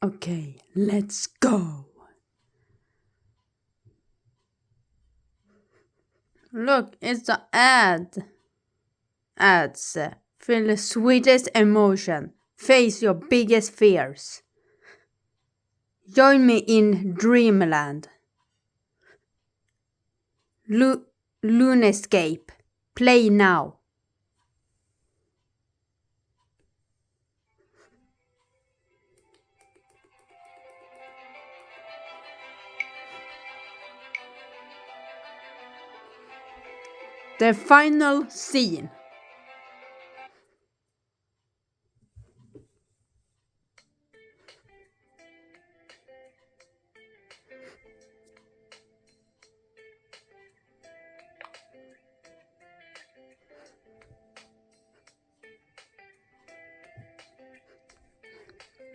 Okay, let's go. Look, it's the ad. Ads. Feel the sweetest emotion. Face your biggest fears. Join me in Dreamland. Lunescape. Play now. The final scene.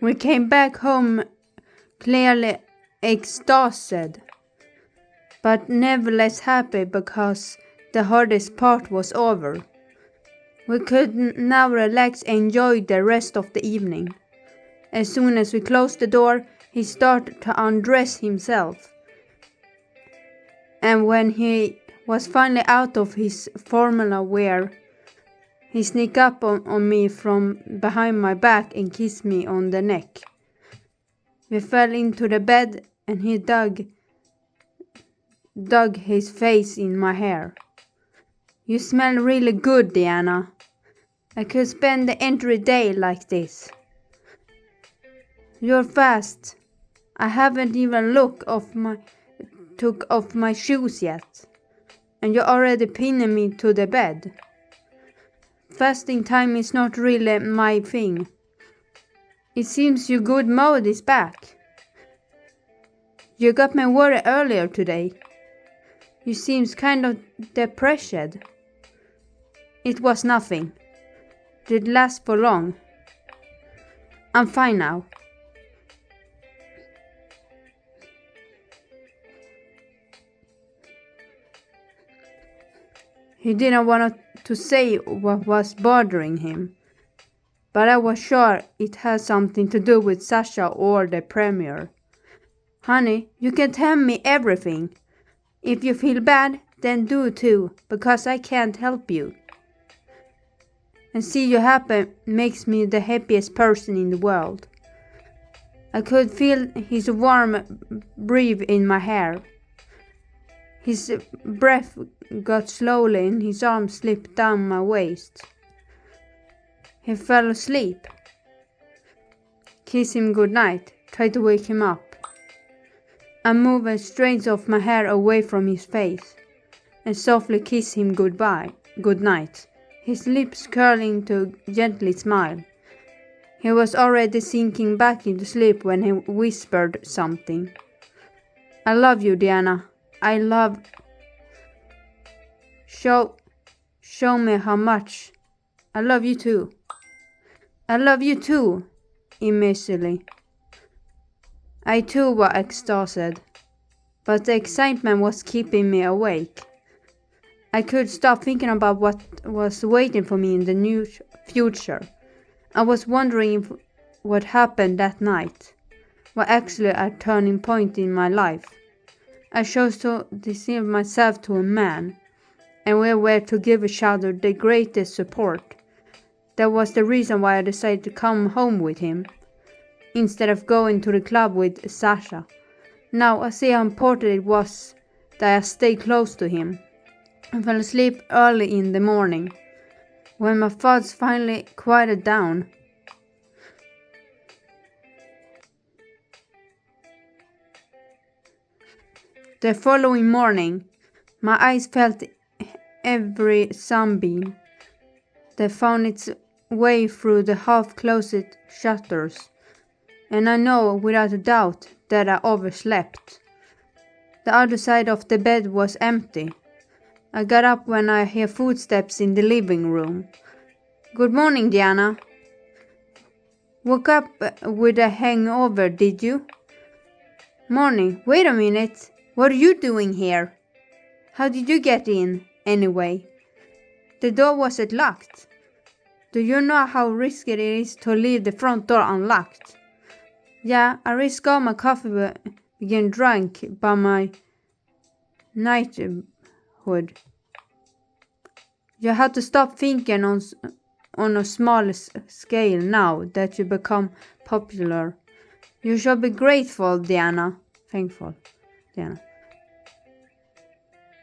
We came back home clearly exhausted, but nevertheless happy because the hardest part was over. We could now relax and enjoy the rest of the evening. As soon as we closed the door, he started to undress himself. And when he was finally out of his formal wear, he sneaked up on me from behind my back and kissed me on the neck. We fell into the bed and he dug his face in my hair. You smell really good, Diana. I could spend the entire day like this. You're fast. I haven't even took off my shoes yet. And you're already pinning me to the bed. Fasting time is not really my thing. It seems your good mood is back. You got me worried earlier today. You seems kind of depressed. It was nothing. Did last for long. I'm fine now. He didn't want to say what was bothering him, but I was sure it had something to do with Sasha or the premiere. Honey, you can tell me everything. If you feel bad, then do too, because I can't help you. And see you happy makes me the happiest person in the world. I could feel his warm breath in my hair. His breath got slowly and his arm slipped down my waist. He fell asleep. Kiss him good night. Try to wake him up. I moved strands of my hair away from his face and softly kissed him goodbye, good night, his lips curling to gently smile. He was already sinking back into sleep when he whispered something. I love you, Diana. I love... Show me how much. I love you too. I love you too, immediately. I too was exhausted, but the excitement was keeping me awake. I could stop thinking about what was waiting for me in the new future. I was wondering what happened that night, was actually a turning point in my life. I chose to deceive myself to a man, and we were to give each other the greatest support. That was the reason why I decided to come home with him, instead of going to the club with Sasha. Now I see how important it was that I stayed close to him. I fell asleep early in the morning, when my thoughts finally quieted down. The following morning, my eyes felt every sunbeam that found its way through the half-closed shutters, and I know without a doubt that I overslept. The other side of the bed was empty. I got up when I heard footsteps in the living room. Good morning, Diana. Woke up with a hangover, did you? Morning. Wait a minute. What are you doing here? How did you get in, anyway? The door wasn't locked. Do you know how risky it is to leave the front door unlocked? Yeah, I risk all my coffee being drunk by my knighthood. You have to stop thinking on a small scale now that you become popular. You should be grateful, Diana. Thankful, Diana.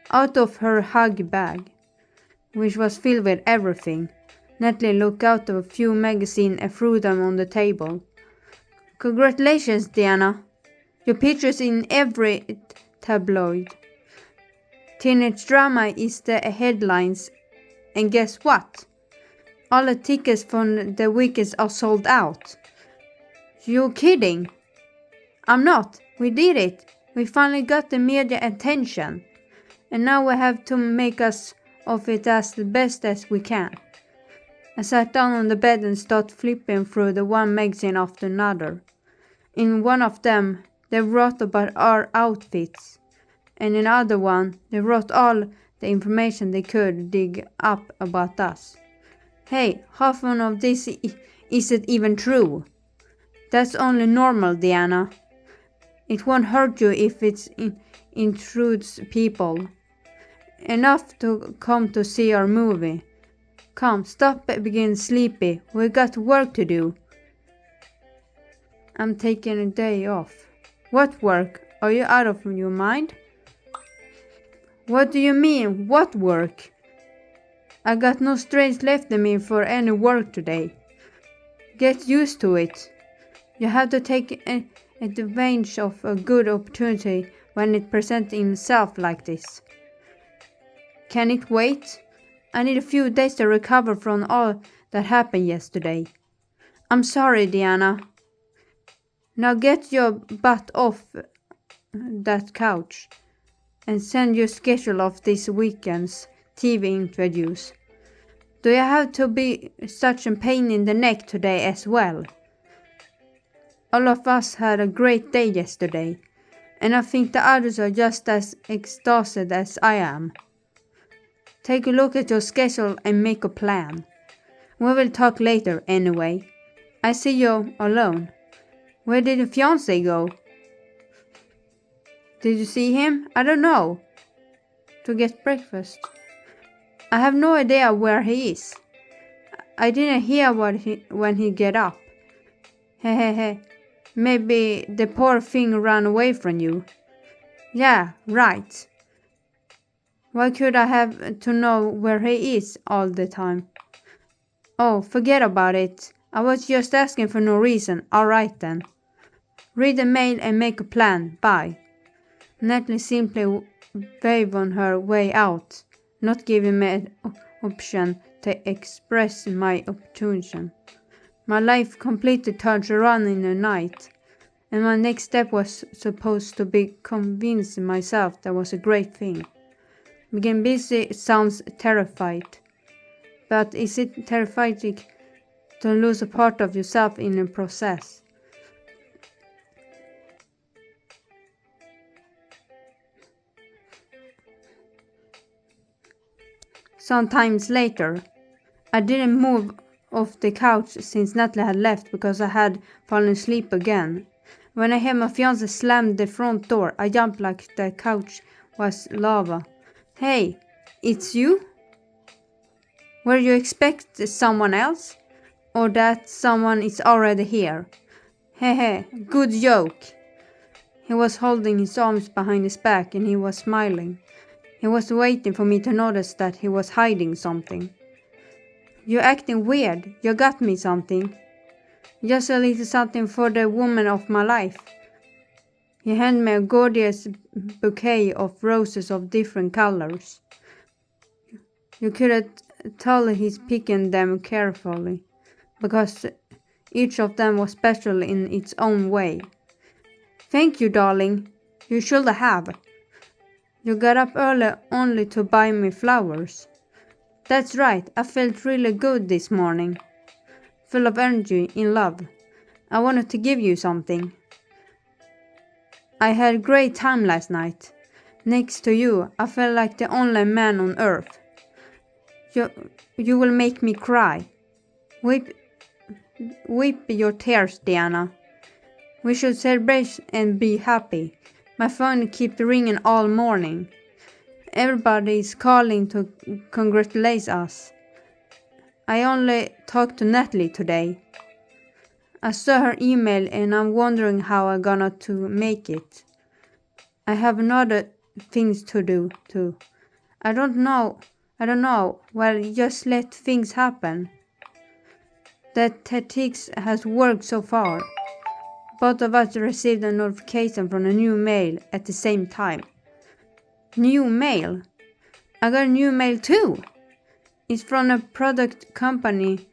Out of her hug bag, which was filled with everything, Natalie looked out a few magazines and threw them on the table. Congratulations, Diana. Your picture's in every tabloid. Teenage drama is the headlines, and guess what? All the tickets from the weekends are sold out. You're kidding? I'm not. We did it. We finally got the media attention. And now we have to make us of it as the best as we can. I sat down on the bed and started flipping through the one magazine after another. In one of them, they wrote about our outfits. And in another one, they wrote all the information they could dig up about us. Hey, half of this isn't even true. That's only normal, Diana. It won't hurt you if it intrudes people. Enough to come to see our movie. Come, stop being sleepy. We got work to do. I'm taking a day off. What work? Are you out of your mind? What do you mean, what work? I got no strength left in me for any work today. Get used to it. You have to take advantage of a good opportunity when it presents itself like this. Can it wait? I need a few days to recover from all that happened yesterday. I'm sorry, Diana. Now get your butt off that couch and send your schedule of this weekend's TV interviews. Do you have to be such a pain in the neck today as well? All of us had a great day yesterday, and I think the others are just as exhausted as I am. Take a look at your schedule and make a plan. We will talk later anyway. I see you alone. Where did your fiancé go? Did you see him? I don't know. To get breakfast. I have no idea where he is. I didn't hear when he get up. Hehehe. Maybe the poor thing ran away from you. Yeah, right. Why could I have to know where he is all the time? Oh, forget about it. I was just asking for no reason. Alright then. Read the mail and make a plan. Bye. Natalie simply waved on her way out, not giving me an option to express my opposition. My life completely turned around in a night, and my next step was supposed to be convincing myself that was a great thing. Being busy sounds terrified, but is it terrifying to lose a part of yourself in the process? Sometimes later, I didn't move off the couch since Natalie had left because I had fallen asleep again. When I heard my fiancé slam the front door, I jumped like the couch was lava. Hey, it's you? Were you expect someone else? Or that someone is already here? Hehe, good joke. He was holding his arms behind his back and he was smiling. He was waiting for me to notice that he was hiding something. You're acting weird. You got me something. Just a little something for the woman of my life. He handed me a gorgeous bouquet of roses of different colors. You couldn't tell he's picking them carefully, because each of them was special in its own way. Thank you, darling. You should have. You got up early only to buy me flowers. That's right, I felt really good this morning. Full of energy, in love. I wanted to give you something. I had a great time last night. Next to you, I felt like the only man on earth. You will make me cry. Wipe your tears, Diana. We should celebrate and be happy. My phone keeps ringing all morning. Everybody is calling to congratulate us. I only talked to Natalie today. I saw her email and I'm wondering how I'm gonna to make it. I have other things to do too. I don't know. Well, just let things happen. That tactics has worked so far. Both of us received a notification from a new mail at the same time. New mail? I got a new mail too. It's from a product company.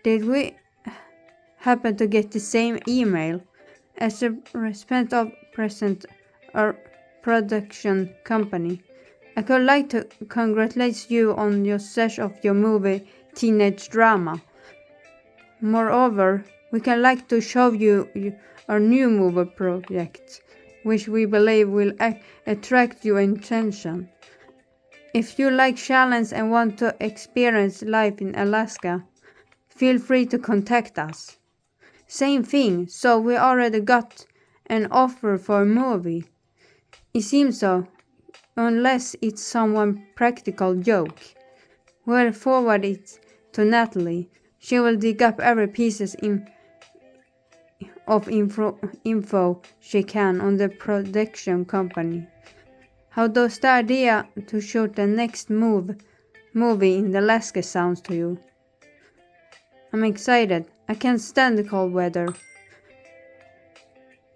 Did we happen to get the same email? As a respect of present or production company, I would like to congratulate you on your success of your movie Teenage Drama. Moreover, we can like to show you our new movie project, which we believe will attract your attention. If you like challenge and want to experience life in Alaska, feel free to contact us. Same thing, so we already got an offer for a movie. It seems so, unless it's some practical joke. We'll forward it to Natalie. She will dig up every piece of info she can on the production company. How does the idea to shoot the next movie in Alaska sounds to you? I'm excited. I can't stand the cold weather.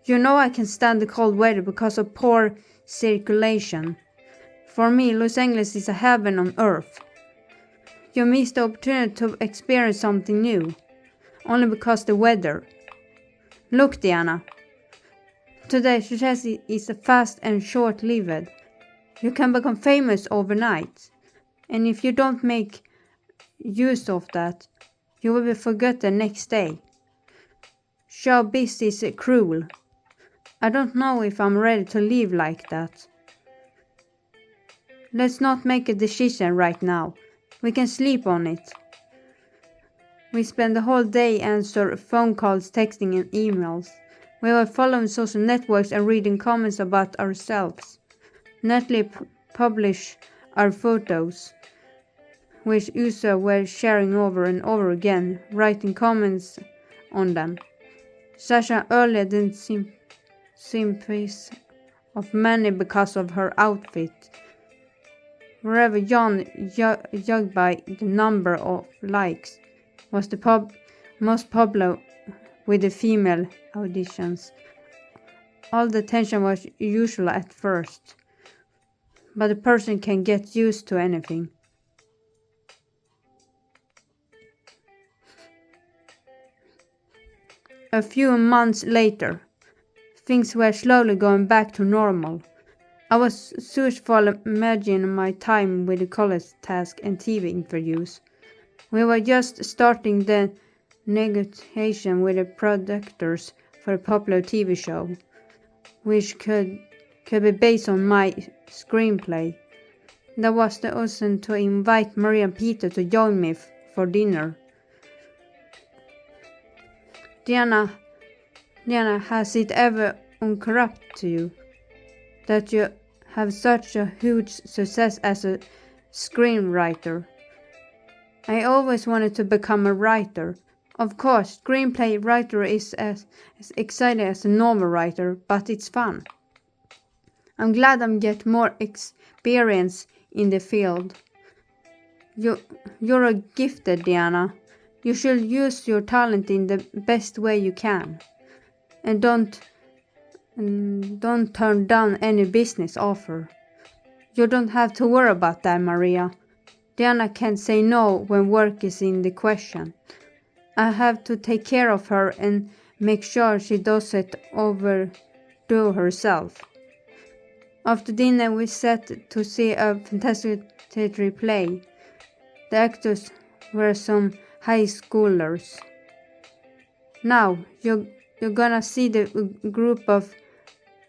You know I can stand the cold weather because of poor circulation. For me, Los Angeles is a heaven on earth. You miss the opportunity to experience something new, only because the weather. Look, Diana. Today, success is fast and short-lived. You can become famous overnight, and if you don't make use of that, you will be forgotten next day. Showbiz is cruel. I don't know if I'm ready to live like that. Let's not make a decision right now. We can sleep on it. We spend the whole day answering phone calls, texting and emails. We were following social networks and reading comments about ourselves. Natalie published our photos, which users were sharing over and over again, writing comments on them. Sasha earlier didn't sympathize of many because of her outfit. Wherever John judged by the number of likes, was the most popular with the female auditions. All the attention was usual at first, but a person can get used to anything. A few months later, things were slowly going back to normal. I was successful managing my time with the college task and TV interviews. We were just starting the negotiation with the producers for a popular TV show, which could be based on my screenplay. That was the reason to invite Maria and Peter to join me for dinner. Diana, has it ever occurred to you that you have such a huge success as a screenwriter? I always wanted to become a writer. Of course, screenplay writer is as exciting as a novel writer, but it's fun. I'm glad I'm getting more experience in the field. You're a gifted, Diana. You should use your talent in the best way you can. And don't turn down any business offer. You don't have to worry about that, Maria. Diana can't say no when work is in the question. I have to take care of her and make sure she doesn't overdo herself. After dinner, we sat to see a fantastic theatre play. The actors were some high schoolers. Now, you're gonna see the group of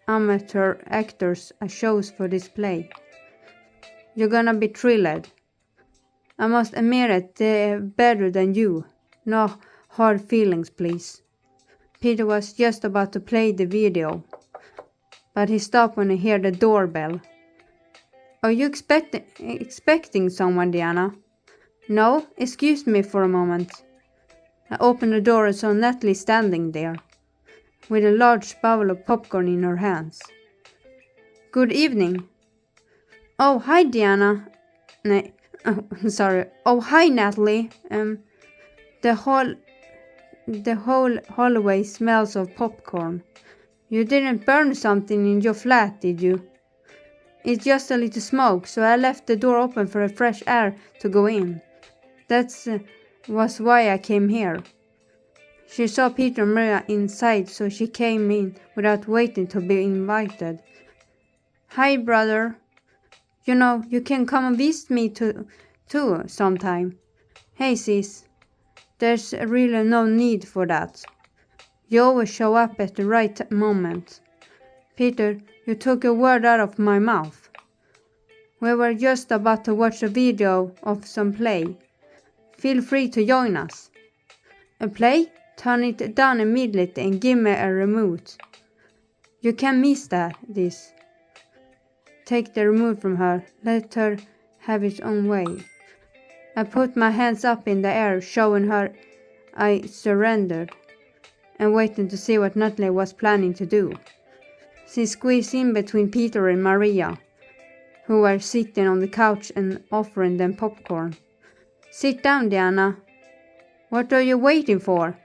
amateur actors I chose for this play. You're gonna be thrilled. I must admit it, they're better than you. No hard feelings, please. Peter was just about to play the video, but he stopped when he heard the doorbell. Are you expecting someone, Diana? No, excuse me for a moment. I opened the door and saw Natalie standing there, with a large bowl of popcorn in her hands. Good evening. Oh, hi, Diana. Sorry. Oh, hi, Natalie. The whole hallway smells of popcorn. You didn't burn something in your flat, did you? It's just a little smoke, so I left the door open for the fresh air to go in. That was why I came here. She saw Peter and Maria inside, so she came in without waiting to be invited. Hi, brother. You know, you can come and visit me too sometime. Hey, sis. There's really no need for that. You always show up at the right moment. Peter, you took a word out of my mouth. We were just about to watch a video of some play. Feel free to join us. A play? Turn it down immediately and give me a remote. You can't miss this. Take the remote from her. Let her have its own way. I put my hands up in the air, showing her I surrendered, and waiting to see what Natalie was planning to do. She squeezed in between Peter and Maria, who were sitting on the couch and offering them popcorn. Sit down, Diana. What are you waiting for?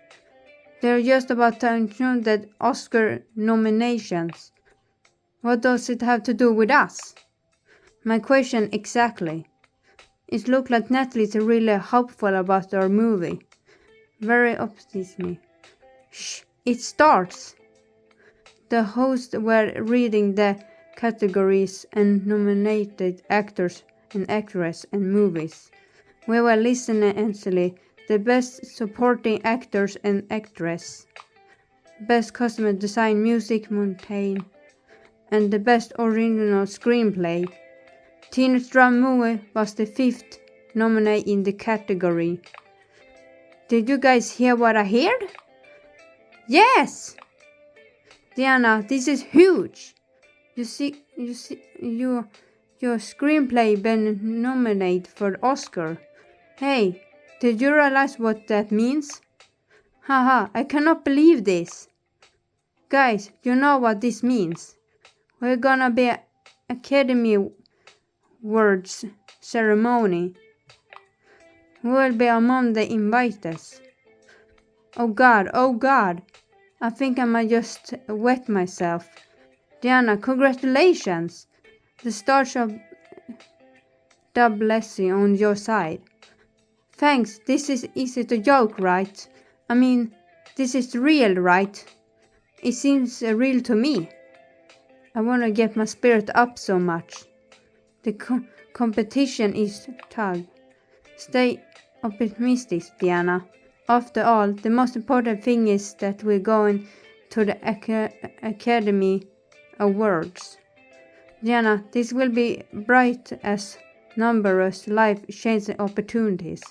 They're just about to announce the Oscar nominations. What does it have to do with us? My question exactly. It looked like Natalie's really hopeful about our movie. Very optimistic. Shh, it starts. The hosts were reading the categories and nominated actors and actresses and movies. We were listening intently. The best supporting actors and actress, best costume design, music, montage, and the best original screenplay. Teenage Drama Movie was the 5th nominee in the category. Did you guys hear what I heard? Yes! Diana, this is huge. Your screenplay been nominated for the Oscar. Hey, did you realize what that means? Haha, I cannot believe this. Guys, you know what this means. We're gonna be an Academy Awards ceremony. We will be among the inviters. Oh God. I think I might just wet myself. Diana, congratulations. The stars of the blessing on your side. Thanks, this is easy to joke, right? I mean, this is real, right? It seems real to me. I want to get my spirit up so much. The competition is tough. Stay optimistic, Diana. After all, the most important thing is that we're going to the Academy Awards. Diana, this will be bright as numerous life-changing opportunities.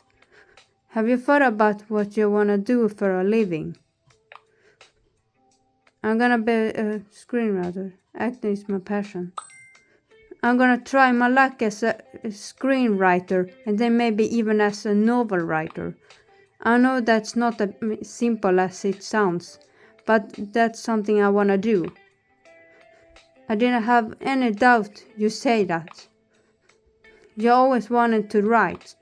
Have you thought about what you want to do for a living? I'm gonna be a screenwriter. Acting is my passion. I'm gonna try my luck as a screenwriter and then maybe even as a novel writer. I know that's not as simple as it sounds, but that's something I wanna do. I didn't have any doubt you say that. You always wanted to write.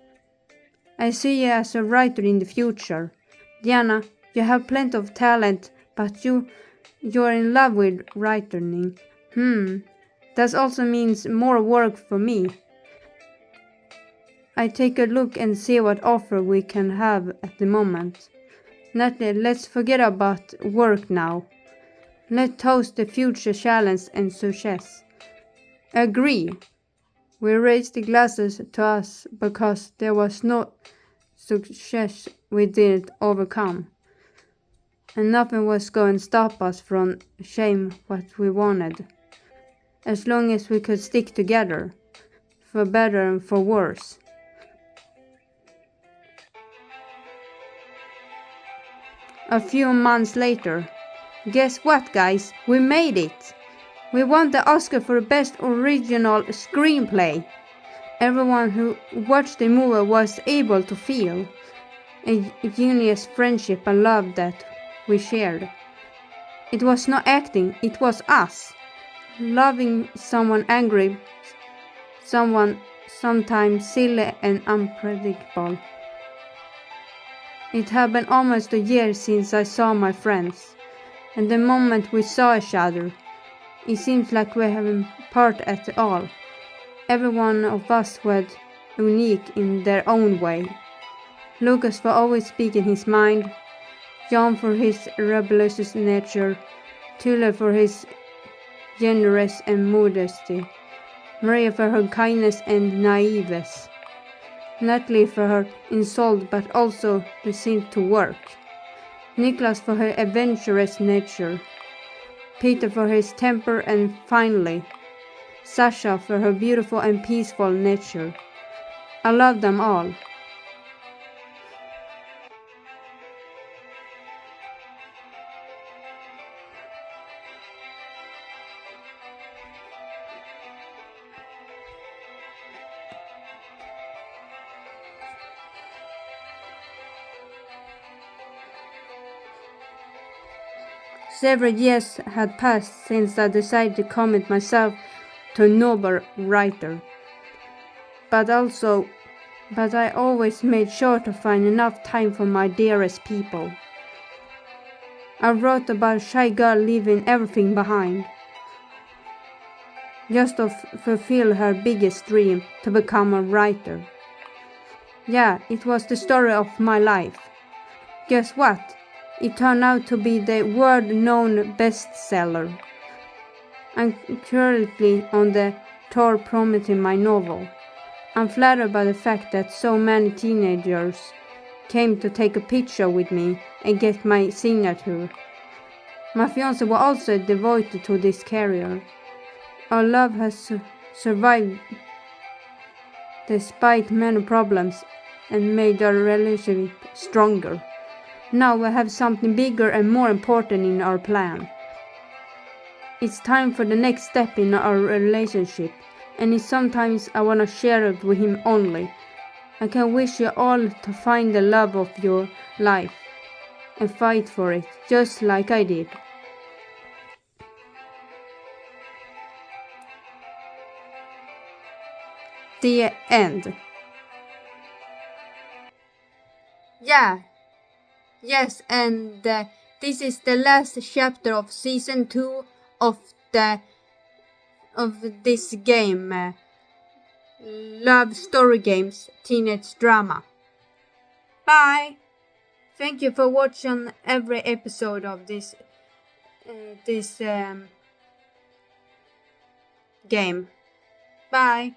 I see you as a writer in the future. Diana, you have plenty of talent, but you're in love with writing. That also means more work for me. I take a look and see what offer we can have at the moment. Natalie, let's forget about work now. Let's toast the future challenge and success. Agree. We raised the glasses to us because there was no success we didn't overcome. And nothing was going to stop us from achieving what we wanted. As long as we could stick together, for better and for worse. A few months later, guess what, guys? We made it! We won the Oscar for Best Original Screenplay. Everyone who watched the movie was able to feel a genius friendship and love that we shared. It was not acting, it was us. Loving someone angry, someone sometimes silly and unpredictable. It had been almost a year since I saw my friends, and the moment we saw each other, it seems like we haven't part at all. Every one of us was unique in their own way. Lucas for always speaking his mind, John for his rebellious nature, Tula for his generous and modesty, Maria for her kindness and naiveness, Natalie for her insult but also the sin to work, Niklas for her adventurous nature, Peter for his temper, and finally, Sasha for her beautiful and peaceful nature. I love them all. Several years had passed since I decided to commit myself to a novel writer. But I always made sure to find enough time for my dearest people. I wrote about a shy girl leaving everything behind, just to fulfill her biggest dream, to become a writer. Yeah, it was the story of my life. Guess what? It turned out to be the world-known bestseller. I'm currently on the tour promoting my novel. I'm flattered by the fact that so many teenagers came to take a picture with me and get my signature. My fiancé was also devoted to this career. Our love has survived despite many problems and made our relationship stronger. Now we have something bigger and more important in our plan. It's time for the next step in our relationship, and sometimes I want to share it with him only. I can wish you all to find the love of your life and fight for it, just like I did. The end. Yeah. Yes, and this is the last chapter of season 2 of this game, Love Story Games Teenage Drama. Bye. Thank you for watching every episode of this game. Bye.